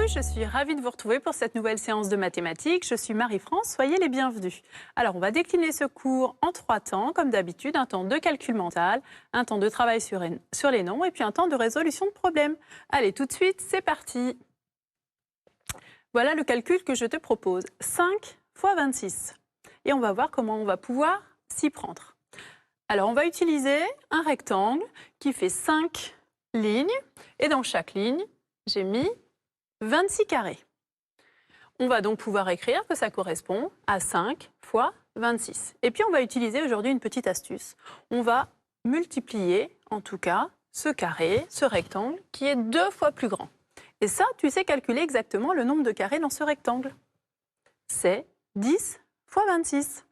je suis ravie de vous retrouver pour cette nouvelle séance de mathématiques. Je suis Marie-France, soyez les bienvenus. Alors, on va décliner ce cours en 3 temps, comme d'habitude, un temps de calcul mental, un temps de travail sur les nombres et puis un temps de résolution de problèmes. Allez, tout de suite, c'est parti. Voilà le calcul que je te propose, 5 fois 26. Et on va voir comment on va pouvoir s'y prendre. Alors, on va utiliser un rectangle qui fait 5 lignes et dans chaque ligne, j'ai mis 26 carrés. On va donc pouvoir écrire que ça correspond à 5 fois 26. Et puis on va utiliser aujourd'hui une petite astuce. On va multiplier, en tout cas, ce carré, ce rectangle, qui est 2 fois plus grand. Et ça, tu sais calculer exactement le nombre de carrés dans ce rectangle. C'est 10 fois 26.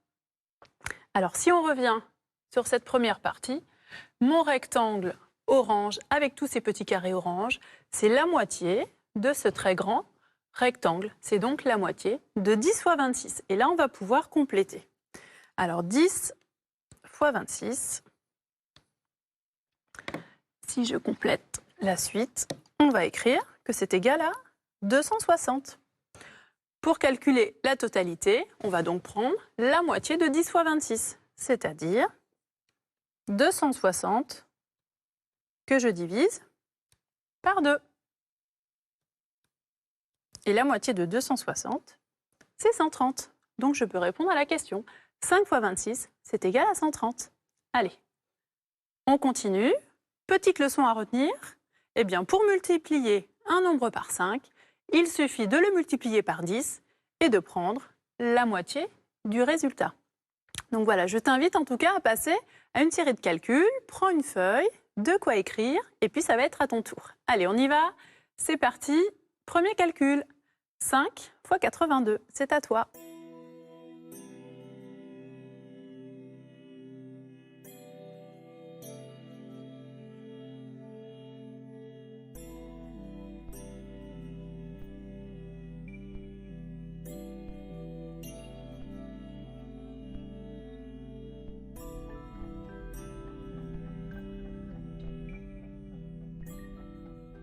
Alors si on revient sur cette première partie, mon rectangle orange avec tous ces petits carrés orange, c'est la moitié de ce très grand rectangle. C'est donc la moitié de 10 fois 26. Et là, on va pouvoir compléter. Alors, 10 fois 26. Si je complète la suite, on va écrire que c'est égal à 260. Pour calculer la totalité, on va donc prendre la moitié de 10 fois 26, c'est-à-dire 260 que je divise par 2. Et la moitié de 260, c'est 130. Donc je peux répondre à la question. 5 fois 26, c'est égal à 130. Allez, on continue. Petite leçon à retenir. Eh bien, pour multiplier un nombre par 5, il suffit de le multiplier par 10 et de prendre la moitié du résultat. Donc voilà, je t'invite en tout cas à passer à une série de calculs. Prends une feuille, de quoi écrire, et puis ça va être à ton tour. Allez, on y va. C'est parti. Premier calcul. 5 fois 82, c'est à toi.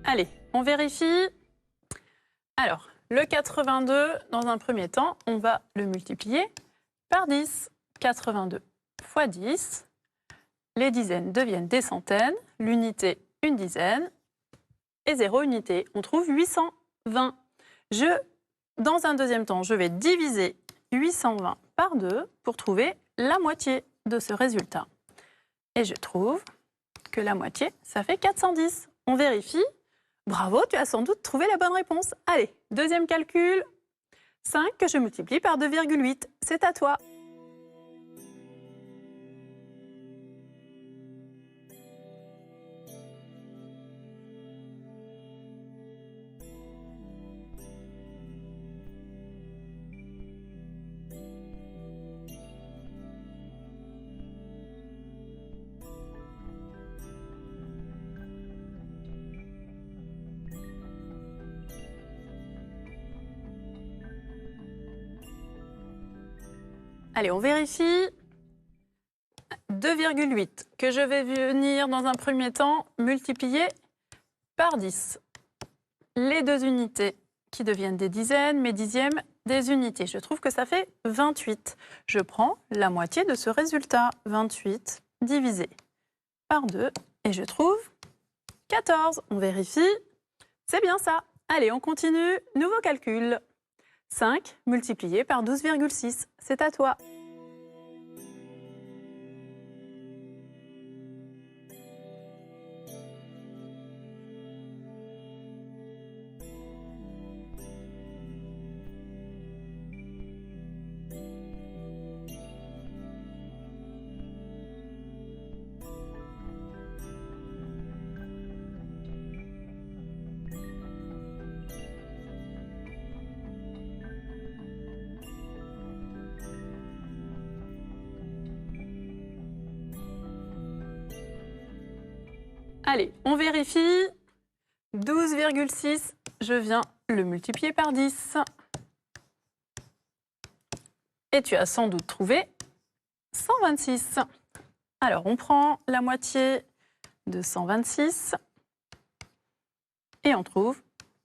Allez, on vérifie. Alors, le 82, dans un premier temps, on va le multiplier par 10. 82 fois 10. Les dizaines deviennent des centaines. L'unité, une dizaine. Et 0 unité. On trouve 820. Dans un deuxième temps, je vais diviser 820 par 2 pour trouver la moitié de ce résultat. Et je trouve que la moitié, ça fait 410. On vérifie. Bravo, tu as sans doute trouvé la bonne réponse. Allez, deuxième calcul. 5 que je multiplie par 2,8. C'est à toi. Allez, on vérifie. 2,8 que je vais venir dans un premier temps multiplier par 10. Les deux unités qui deviennent des dizaines, mes dixièmes des unités. Je trouve que ça fait 28. Je prends la moitié de ce résultat, 28 divisé par 2, et je trouve 14. On vérifie, c'est bien ça. Allez, on continue, nouveau calcul. 5 multiplié par 12,6, c'est à toi. Allez, on vérifie. 12,6, je viens le multiplier par 10. Et tu as sans doute trouvé 126. Alors, on prend la moitié de 126 et on trouve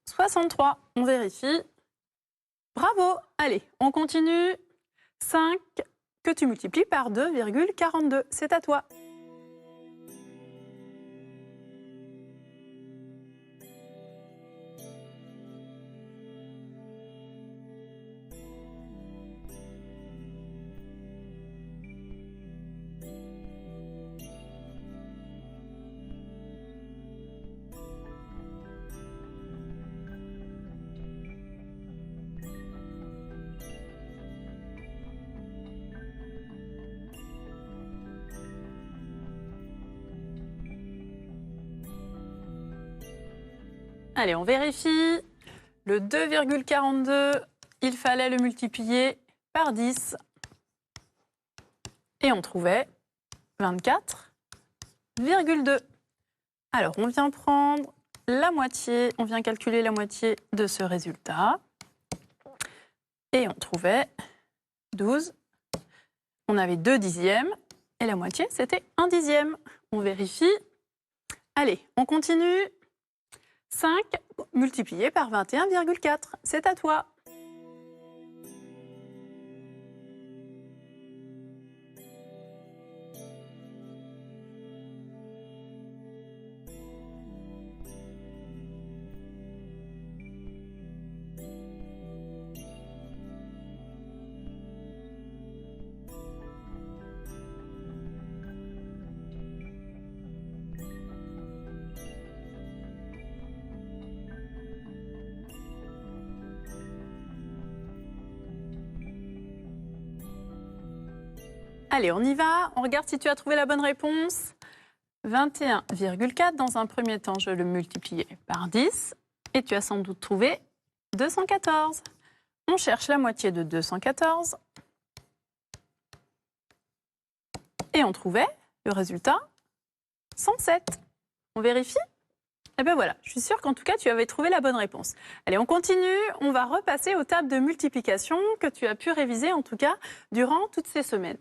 63. On vérifie. Bravo. Allez, on continue. 5 que tu multiplies par 2,42. C'est à toi. Allez, on vérifie. Le 2,42, il fallait le multiplier par 10. Et on trouvait 24,2. Alors, on vient prendre la moitié, on vient calculer la moitié de ce résultat. Et on trouvait 12. On avait 2 dixièmes. Et la moitié, c'était 1 dixième. On vérifie. Allez, on continue. 5 multiplié par 21,4. C'est à toi. Allez, on y va. On regarde si tu as trouvé la bonne réponse. 21,4. Dans un premier temps, je le multipliais par 10. Et tu as sans doute trouvé 214. On cherche la moitié de 214. Et on trouvait le résultat 107. On vérifie? Eh bien voilà, je suis sûre qu'en tout cas, tu avais trouvé la bonne réponse. Allez, on continue. On va repasser aux tables de multiplication que tu as pu réviser, en tout cas, durant toutes ces semaines.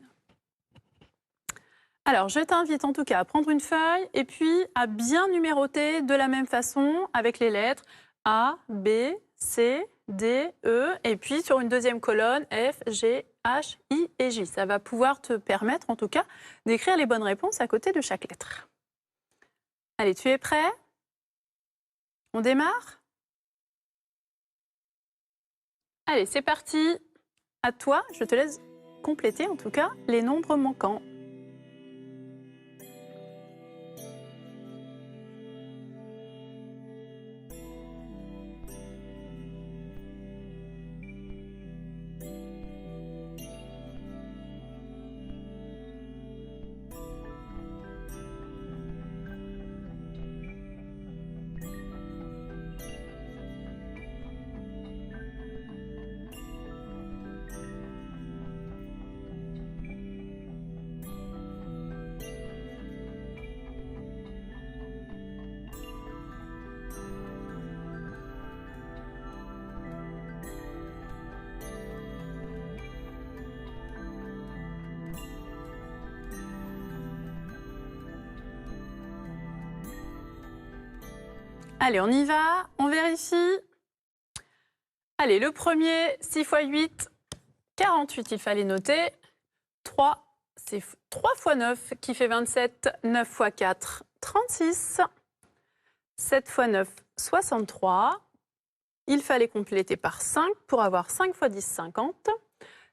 Alors, je t'invite en tout cas à prendre une feuille et puis à bien numéroter de la même façon avec les lettres A, B, C, D, E et puis sur une deuxième colonne F, G, H, I et J. Ça va pouvoir te permettre en tout cas d'écrire les bonnes réponses à côté de chaque lettre. Allez, tu es prêt? On démarre? Allez, c'est parti. À toi, je te laisse compléter en tout cas les nombres manquants. Allez, on y va, on vérifie. Allez, le premier, 6 x 8, 48, il fallait noter. 3, c'est 3 x 9 qui fait 27. 9 x 4, 36. 7 x 9, 63. Il fallait compléter par 5 pour avoir 5 x 10, 50.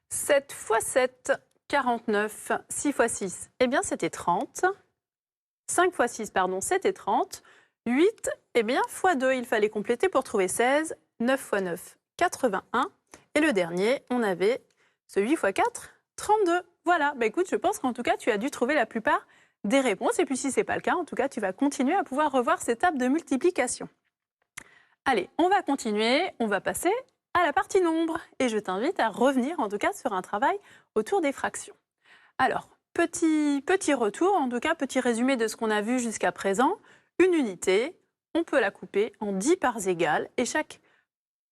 7 x 7, 49. 6 x 6, eh bien c'était 30. 5 x 6, pardon, c'était 30. 8, eh bien, x 2, il fallait compléter pour trouver 16. 9 x 9, 81. Et le dernier, on avait ce 8 x 4, 32. Voilà, bah écoute, je pense qu'en tout cas, tu as dû trouver la plupart des réponses. Et puis si ce n'est pas le cas, en tout cas, tu vas continuer à pouvoir revoir ces tables de multiplication. Allez, on va continuer, on va passer à la partie nombre. Et je t'invite à revenir, en tout cas, sur un travail autour des fractions. Alors, petit retour, en tout cas, petit résumé de ce qu'on a vu jusqu'à présent. Une unité, on peut la couper en 10 parts égales et chaque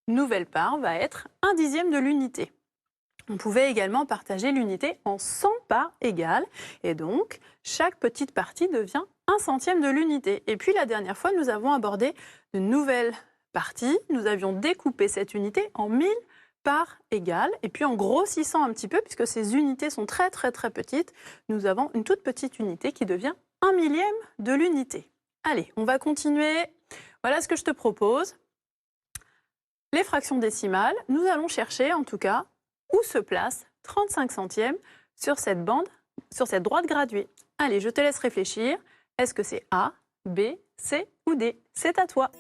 nouvelle part va être 1 dixième de l'unité. On pouvait également partager l'unité en 100 parts égales et donc chaque petite partie devient 1 centième de l'unité. Et puis la dernière fois, nous avons abordé de nouvelles partie, nous avions découpé cette unité en 1000 parts égales. Et puis en grossissant un petit peu, puisque ces unités sont très petites, nous avons une toute petite unité qui devient 1/1000 de l'unité. Allez, on va continuer. Voilà ce que je te propose. Les fractions décimales, nous allons chercher en tout cas où se place 35 centièmes sur cette bande, sur cette droite graduée. Allez, je te laisse réfléchir. Est-ce que c'est A, B, C ou D? C'est à toi.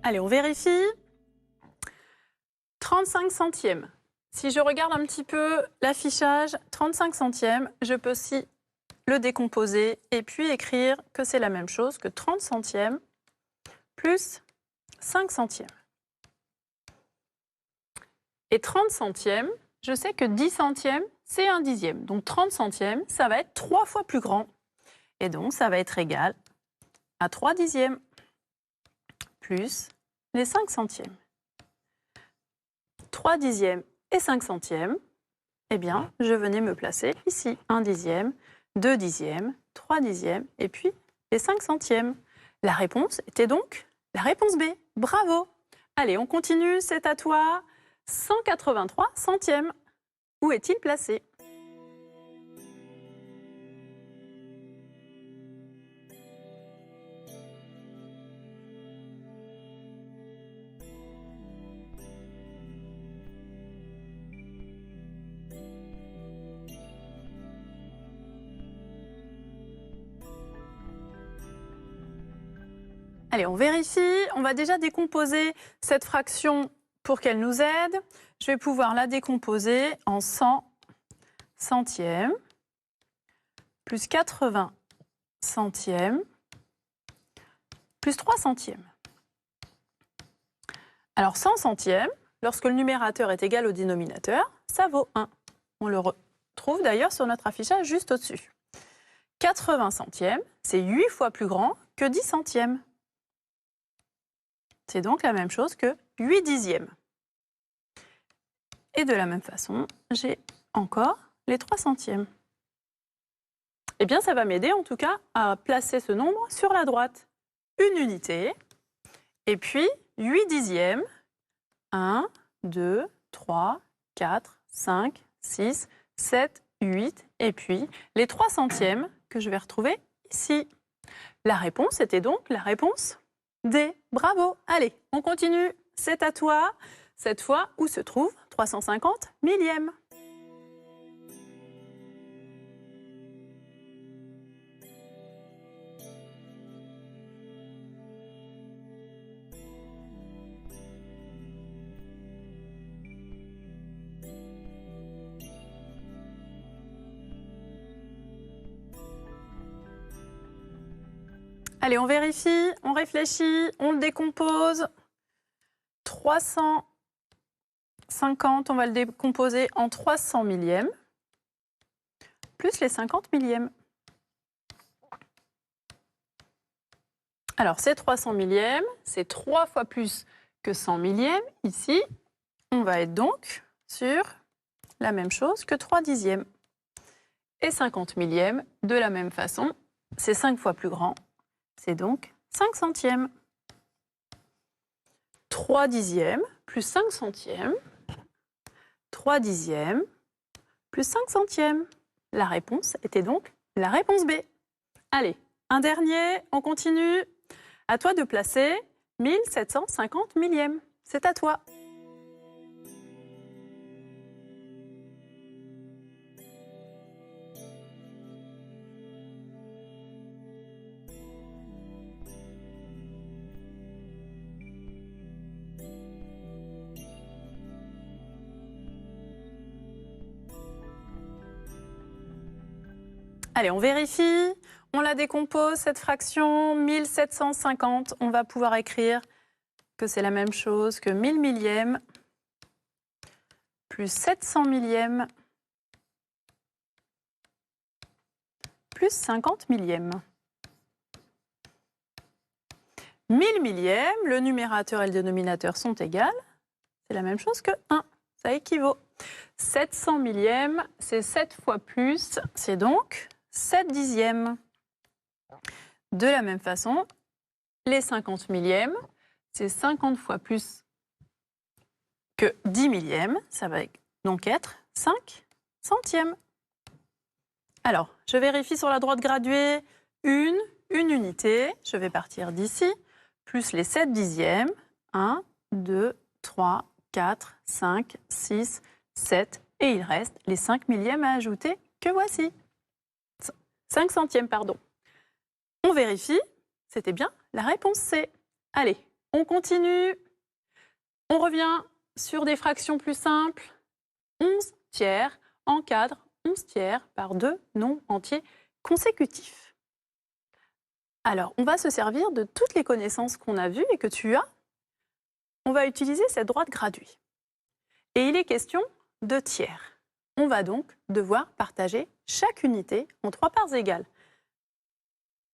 Allez, on vérifie. 35 centièmes. Si je regarde un petit peu l'affichage, 35 centièmes, je peux aussi le décomposer et puis écrire que c'est la même chose que 30 centièmes plus 5 centièmes. Et 30 centièmes, je sais que 10 centièmes, c'est 1/10. Donc 30 centièmes, ça va être 3 fois plus grand. Et donc, ça va être égal à 3/10 plus les 5 centièmes. 3/10 et 5 centièmes, eh bien, je venais me placer ici. 1/10, 2/10, 3/10 et puis les 5 centièmes. La réponse était donc la réponse B. Bravo! Allez, on continue, c'est à toi. 183 centièmes. Où est-il placé? Allez, on vérifie. On va déjà décomposer cette fraction pour qu'elle nous aide. Je vais pouvoir la décomposer en 100 centièmes plus 80 centièmes plus 3 centièmes. Alors 100 centièmes, lorsque le numérateur est égal au dénominateur, ça vaut 1. On le retrouve d'ailleurs sur notre affichage juste au-dessus. 80 centièmes, c'est 8 fois plus grand que 10 centièmes. C'est donc la même chose que 8/10. Et de la même façon, j'ai encore les 3 centièmes. Eh bien, ça va m'aider en tout cas à placer ce nombre sur la droite. Une unité, et puis 8/10. 1, 2, 3, 4, 5, 6, 7, 8, et puis les 3 centièmes que je vais retrouver ici. La réponse était donc la réponse D. Bravo! Allez, on continue. C'est à toi. Cette fois, où se trouve 350 millièmes? Allez, on vérifie, on réfléchit, on le décompose. 350, on va le décomposer en 300 millièmes, plus les 50 millièmes. Alors, ces 300 millièmes, c'est 3 fois plus que 100 millièmes. Ici, on va être donc sur la même chose que 3/10. Et 50 millièmes, de la même façon, c'est 5 fois plus grand. C'est donc 5 centièmes. 3/10 plus 5 centièmes. 3/10 plus 5 centièmes. La réponse était donc la réponse B. Allez, un dernier, on continue. À toi de placer 1750 millièmes. C'est à toi. Allez, on vérifie. On la décompose, cette fraction, 1750. On va pouvoir écrire que c'est la même chose que 1000 millièmes plus 700 millièmes plus 50 millièmes. 1000 millièmes, le numérateur et le dénominateur sont égales. C'est la même chose que 1, ça équivaut. 700 millièmes, c'est 7 fois plus, c'est donc 7 dixièmes. De la même façon, les 50 millièmes, c'est 50 fois plus que 10 millièmes, ça va donc être 5 centièmes. Alors, je vérifie sur la droite graduée, une unité, je vais partir d'ici, plus les 7 dixièmes, 1, 2, 3, 4, 5, 6, 7, et il reste les 5 millièmes à ajouter, que voici. 5 centièmes, pardon. On vérifie, c'était bien, la réponse c'est. Allez, on continue. On revient sur des fractions plus simples. 11 tiers encadre 11 tiers par 2 nombres entiers consécutifs. Alors, on va se servir de toutes les connaissances qu'on a vues et que tu as. On va utiliser cette droite graduée. Et il est question de tiers. On va donc devoir partager chaque unité en 3 parts égales.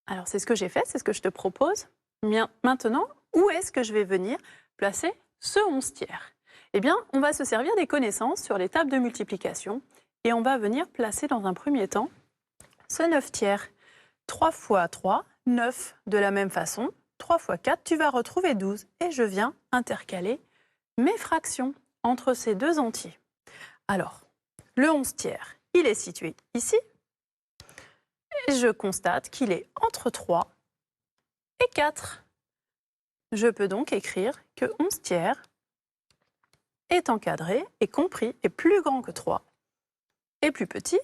Alors, c'est ce que j'ai fait, c'est ce que je te propose. Maintenant, où est-ce que je vais venir placer ce 11 tiers? Eh bien, on va se servir des connaissances sur les tables de multiplication et on va venir placer dans un premier temps ce 9 tiers. 3 fois 3, 9. De la même façon, 3 fois 4, tu vas retrouver 12. Et je viens intercaler mes fractions entre ces deux entiers. Alors, le 11 tiers, il est situé ici. Et je constate qu'il est entre 3 et 4. Je peux donc écrire que 11 tiers est encadré et compris est plus grand que 3 et plus petit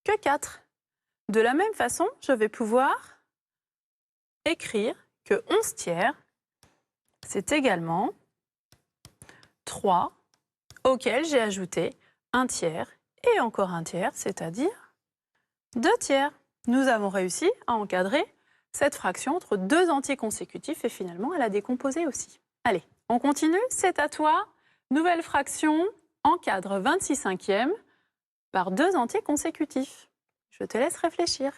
que 4. De la même façon, je vais pouvoir écrire que 11 tiers, c'est également 3 auquel j'ai ajouté un tiers et encore un tiers, c'est-à-dire 2 tiers. Nous avons réussi à encadrer cette fraction entre deux entiers consécutifs et finalement à la décomposer aussi. Allez, on continue, c'est à toi. Nouvelle fraction, encadre 26 cinquièmes par deux entiers consécutifs. Je te laisse réfléchir.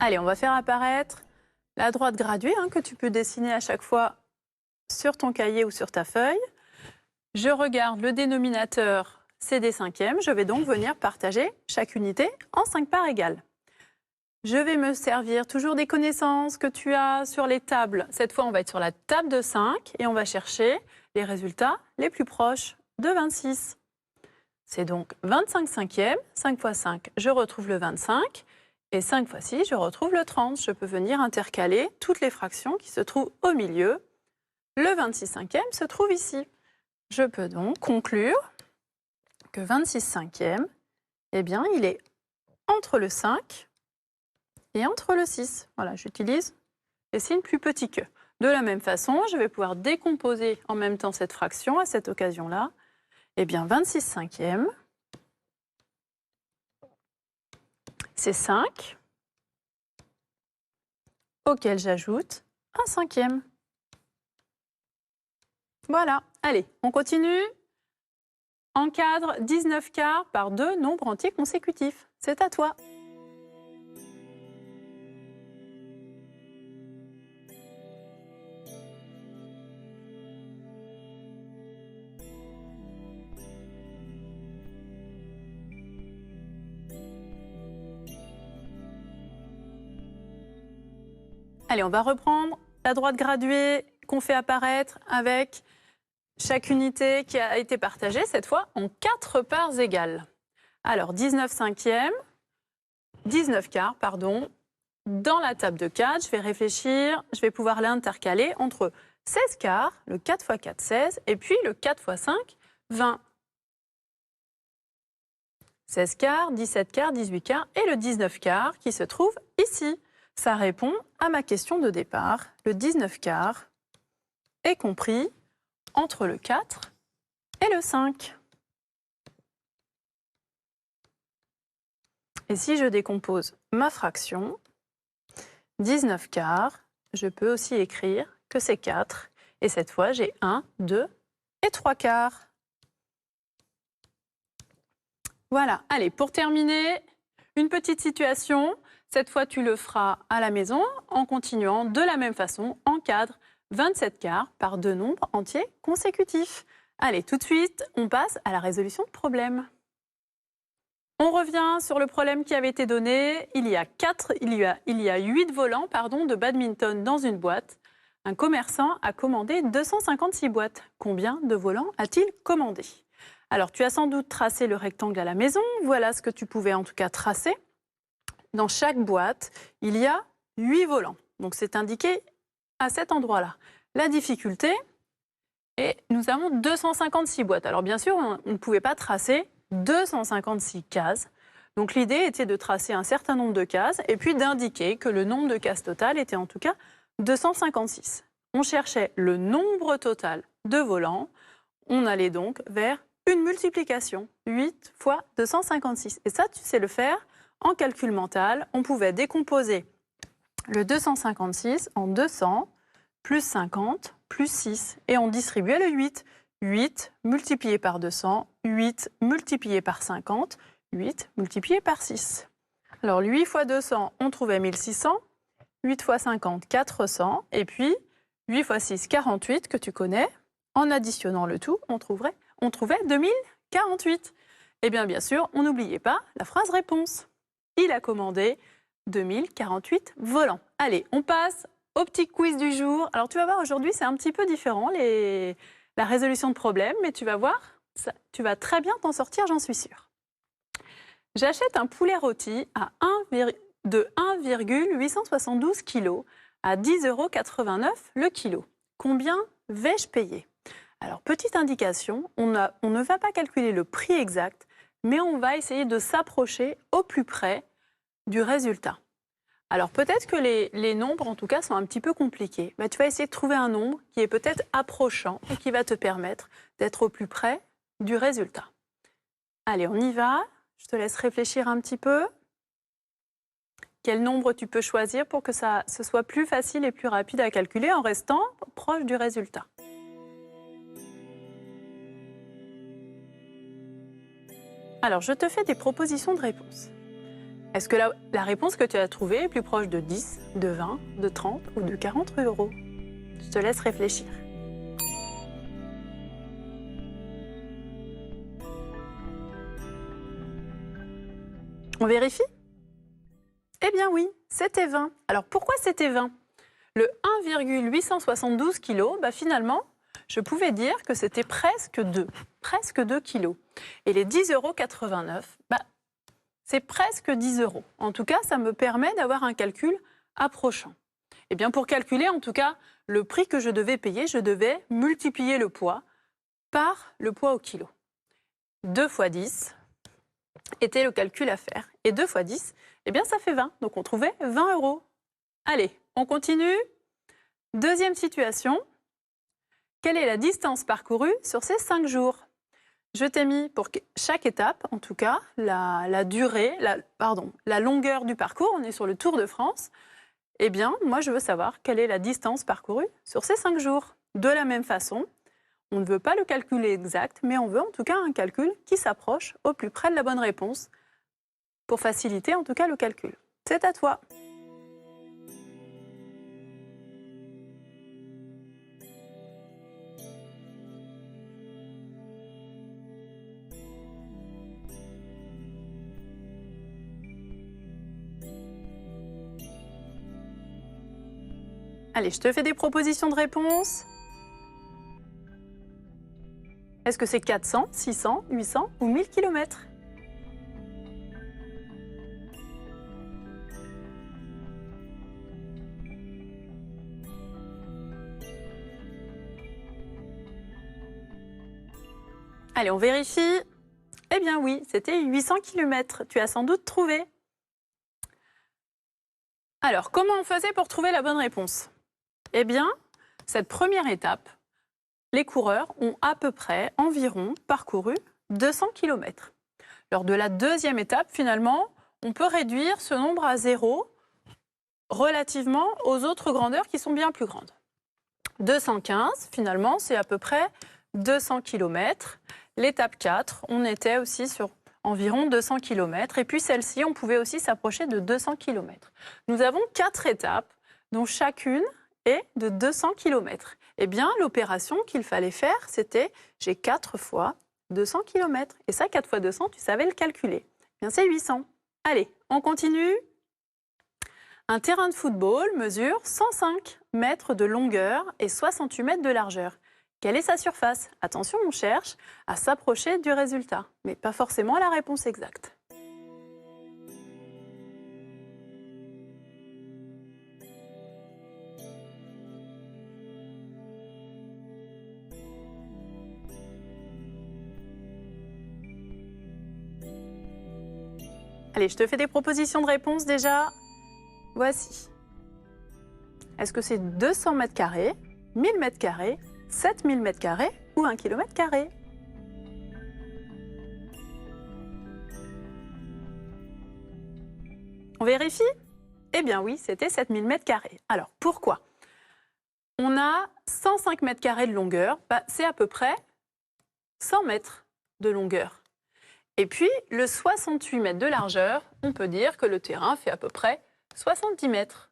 Allez, on va faire apparaître la droite graduée que tu peux dessiner à chaque fois sur ton cahier ou sur ta feuille. Je regarde le dénominateur, c'est des cinquièmes. Je vais donc venir partager chaque unité en 5 parts égales. Je vais me servir toujours des connaissances que tu as sur les tables. Cette fois, on va être sur la table de 5 et on va chercher les résultats les plus proches de 26. C'est donc 25 cinquièmes. 5 fois 5, je retrouve le 25. Et 5 fois 6, je retrouve le 30. Je peux venir intercaler toutes les fractions qui se trouvent au milieu. Le 26 cinquième se trouve ici. Je peux donc conclure que 26 cinquièmes, eh bien, il est entre le 5 et entre le 6. Voilà, j'utilise les signes plus petits que. De la même façon, je vais pouvoir décomposer en même temps cette fraction à cette occasion-là. Eh bien, 26 cinquièmes, c'est 5, auquel j'ajoute un cinquième. Voilà, allez, on continue. Encadre 19 quarts par deux nombres entiers consécutifs. C'est à toi. Allez, on va reprendre la droite graduée qu'on fait apparaître avec chaque unité qui a été partagée, cette fois en 4 parts égales. Alors, 19 cinquièmes, 19 quarts, pardon. Dans la table de 4, je vais réfléchir, je vais pouvoir l'intercaler entre 16 quarts, le 4 x 4, 16, et puis le 4 x 5, 20. 16 quarts, 17 quarts, 18 quarts et le 19 quarts qui se trouve ici. Ça répond à ma question de départ. Le 19 quarts est compris entre le 4 et le 5. Et si je décompose ma fraction, 19 quarts, je peux aussi écrire que c'est 4. Et cette fois, j'ai 1, 2 et 3 quarts. Voilà. Allez, pour terminer, une petite situation. Cette fois, tu le feras à la maison en continuant de la même façon. Encadre 27 quarts par deux nombres entiers consécutifs. Allez, tout de suite, on passe à la résolution de problème. On revient sur le problème qui avait été donné. Il y a 8 volants de badminton dans une boîte. Un commerçant a commandé 256 boîtes. Combien de volants a-t-il commandé? Alors, tu as sans doute tracé le rectangle à la maison. Voilà ce que tu pouvais en tout cas tracer. Dans chaque boîte, il y a 8 volants. Donc, c'est indiqué à cet endroit-là. La difficulté, et nous avons 256 boîtes. Alors, bien sûr, on ne pouvait pas tracer 256 cases. Donc, l'idée était de tracer un certain nombre de cases et puis d'indiquer que le nombre de cases total était en tout cas 256. On cherchait le nombre total de volants. On allait donc vers une multiplication, 8 fois 256. Et ça, tu sais le faire en calcul mental. On pouvait décomposer le 256 en 200, plus 50, plus 6. Et on distribuait le 8. 8 multiplié par 200, 8 multiplié par 50, 8 multiplié par 6. Alors, 8 fois 200, on trouvait 1600. 8 fois 50, 400. Et puis, 8 fois 6, 48, que tu connais. En additionnant le tout, on trouvait 2048. Eh bien sûr, on n'oubliait pas la phrase réponse. Il a commandé 2048 volants. Allez, on passe au petit quiz du jour. Alors, tu vas voir, aujourd'hui, c'est un petit peu différent, la résolution de problèmes, mais tu vas voir, tu vas très bien t'en sortir, j'en suis sûre. J'achète un poulet rôti de 1,872 kg à 10,89 € le kilo. Combien vais-je payer? Alors, petite indication, on ne va pas calculer le prix exact, mais on va essayer de s'approcher au plus près du résultat. Alors, peut-être que les nombres, en tout cas, sont un petit peu compliqués. Tu vas essayer de trouver un nombre qui est peut-être approchant et qui va te permettre d'être au plus près du résultat. Allez, on y va. Je te laisse réfléchir un petit peu. Quel nombre tu peux choisir pour que ce soit plus facile et plus rapide à calculer en restant proche du résultat? Alors, je te fais des propositions de réponse. Est-ce que la réponse que tu as trouvée est plus proche de 10, de 20, de 30 ou de 40 €? Je te laisse réfléchir. On vérifie? Eh bien oui, c'était 20. Alors pourquoi c'était 20? Le 1,872 kg, finalement, je pouvais dire que c'était presque 2 kilos. Et les 10,89 €, c'est presque 10 €. En tout cas, ça me permet d'avoir un calcul approchant. Eh bien, pour calculer, en tout cas, le prix que je devais payer, je devais multiplier le poids par le poids au kilo. 2 fois 10 était le calcul à faire. Et 2 fois 10, eh bien, ça fait 20. Donc, on trouvait 20 €. Allez, on continue. Deuxième situation. Quelle est la distance parcourue sur ces 5 jours? Je t'ai mis pour chaque étape, en tout cas, la longueur du parcours. On est sur le Tour de France. Eh bien, moi, je veux savoir quelle est la distance parcourue sur ces 5 jours. De la même façon, on ne veut pas le calculer exact, mais on veut en tout cas un calcul qui s'approche au plus près de la bonne réponse pour faciliter en tout cas le calcul. C'est à toi. Allez, je te fais des propositions de réponse. Est-ce que c'est 400, 600, 800 ou 1000 km? Allez, on vérifie. Eh bien oui, c'était 800 km. Tu as sans doute trouvé. Alors, comment on faisait pour trouver la bonne réponse? Eh bien, cette première étape, les coureurs ont à peu près environ parcouru 200 km. Lors de la deuxième étape, finalement, on peut réduire ce nombre à 0 relativement aux autres grandeurs qui sont bien plus grandes. 215, finalement, c'est à peu près 200 km. L'étape 4, on était aussi sur environ 200 km. Et puis celle-ci, on pouvait aussi s'approcher de 200 km. Nous avons 4 étapes, dont chacune est de 200 km. Eh bien, l'opération qu'il fallait faire, c'était j'ai 4 fois 200 km. Et ça, 4 fois 200, tu savais le calculer. Eh bien, c'est 800. Allez, on continue. Un terrain de football mesure 105 mètres de longueur et 68 mètres de largeur. Quelle est sa surface? Attention, on cherche à s'approcher du résultat, mais pas forcément à la réponse exacte. Allez, je te fais des propositions de réponse déjà. Voici. Est-ce que c'est 200 mètres carrés, 1000 mètres carrés, 7000 mètres carrés ou 1 km carré? On vérifie? Eh bien oui, c'était 7000 mètres carrés. Alors, pourquoi? On a 105 mètres carrés de longueur, c'est à peu près 100 mètres de longueur. Et puis, le 68 mètres de largeur, on peut dire que le terrain fait à peu près 70 mètres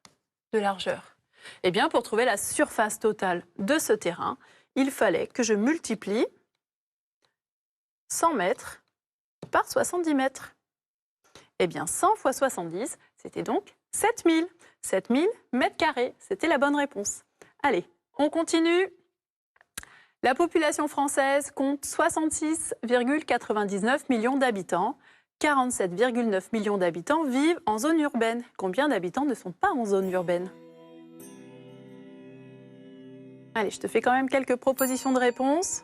de largeur. Eh bien, pour trouver la surface totale de ce terrain, il fallait que je multiplie 100 mètres par 70 mètres. Eh bien, 100 fois 70, c'était donc 7000. 7000 mètres carrés, c'était la bonne réponse. Allez, on continue. La population française compte 66,99 millions d'habitants. 47,9 millions d'habitants vivent en zone urbaine. Combien d'habitants ne sont pas en zone urbaine? Allez, je te fais quand même quelques propositions de réponse.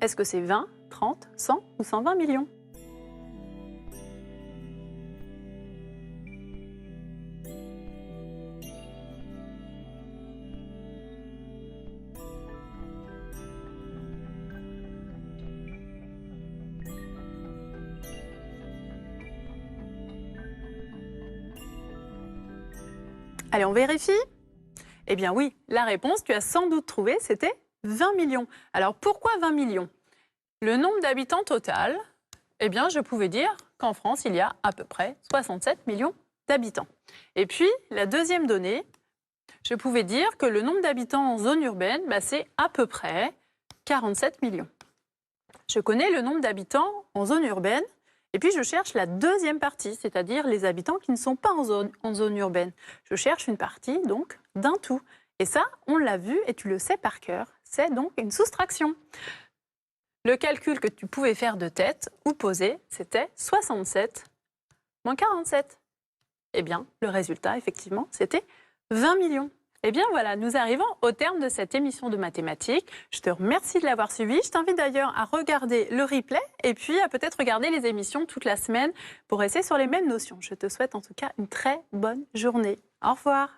Est-ce que c'est 20, 30, 100 ou 120 millions? Allez, on vérifie? Eh bien oui, la réponse, tu as sans doute trouvé, c'était 20 millions. Alors pourquoi 20 millions? Le nombre d'habitants total, eh bien je pouvais dire qu'en France, il y a à peu près 67 millions d'habitants. Et puis, la deuxième donnée, je pouvais dire que le nombre d'habitants en zone urbaine, c'est à peu près 47 millions. Je connais le nombre d'habitants en zone urbaine, et puis je cherche la deuxième partie, c'est-à-dire les habitants qui ne sont pas en zone urbaine. Je cherche une partie, donc, d'un tout. Et ça, on l'a vu, et tu le sais par cœur, c'est donc une soustraction. Le calcul que tu pouvais faire de tête ou poser, c'était 67 moins 47. Eh bien, le résultat, effectivement, c'était 20 millions. Eh bien voilà, nous arrivons au terme de cette émission de mathématiques. Je te remercie de l'avoir suivi. Je t'invite d'ailleurs à regarder le replay et puis à peut-être regarder les émissions toute la semaine pour rester sur les mêmes notions. Je te souhaite en tout cas une très bonne journée. Au revoir.